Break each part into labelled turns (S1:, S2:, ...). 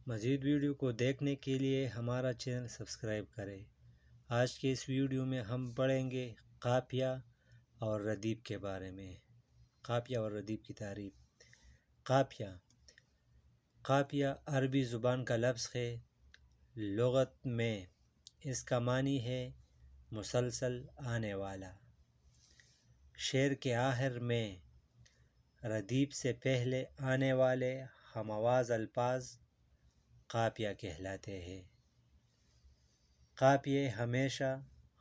S1: مزید ویڈیو کو دیکھنے کے لیے ہمارا چینل سبسکرائب کریں۔ آج کے اس ویڈیو میں ہم پڑھیں گے قافیہ اور ردیف کے بارے میں۔ قافیہ اور ردیف کی تعریف۔ قافیہ قافیہ عربی زبان کا لفظ ہے۔ لغت میں اس کا معنی ہے مسلسل آنے والا۔ شعر کے آخر میں ردیف سے پہلے آنے والے ہم آواز الفاظ قافیہ کہلاتے ہیں۔ قافیے ہمیشہ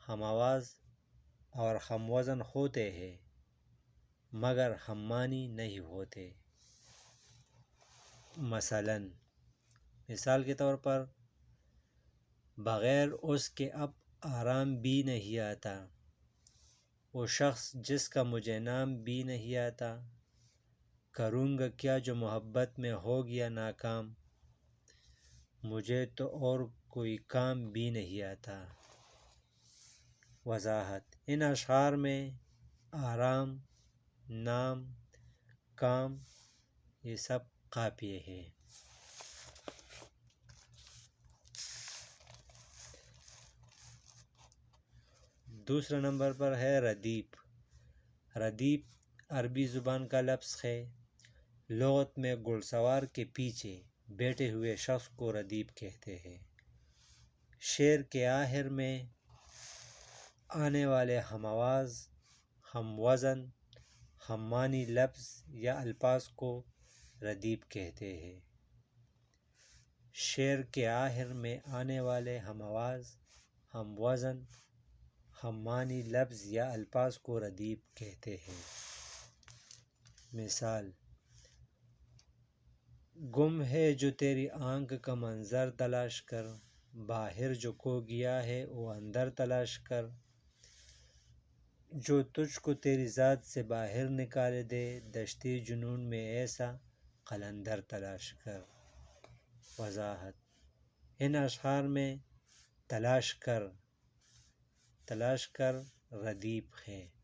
S1: ہم آواز اور ہم وزن ہوتے ہیں مگر ہم معنی نہیں ہوتے۔ مثال کے طور پر بغیر اس کے اب آرام بھی نہیں آتا، وہ شخص جس کا مجھے نام بھی نہیں آتا، کروں گا کیا جو محبت میں ہو گیا ناکام، مجھے تو اور کوئی کام بھی نہیں آتا۔ وضاحت: ان اشعار میں آرام، نام، کام یہ سب قافیے ہیں۔ دوسرے نمبر پر ہے ردیف۔ ردیف عربی زبان کا لفظ ہے۔ لغت میں گھڑ سوار کے پیچھے بیٹھے ہوئے شخص کو ردیف کہتے ہیں۔ شعر کے آخر میں آنے والے ہم آواز، ہم وزن، ہم معنی لفظ یا الفاظ کو ردیف کہتے ہیں۔ شعر کے آخر میں آنے والے ہم آواز، ہم وزن، ہم معنی لفظ یا الفاظ کو ردیف کہتے ہیں۔ مثال: گم ہے جو تیری آنکھ کا منظر تلاش کر، باہر جو کھو گیا ہے وہ اندر تلاش کر، جو تجھ کو تیری ذات سے باہر نکال دے، دشتِ جنون میں ایسا قلندر تلاش کر۔ وضاحت: ان اشعار میں تلاش کر ردیف ہے۔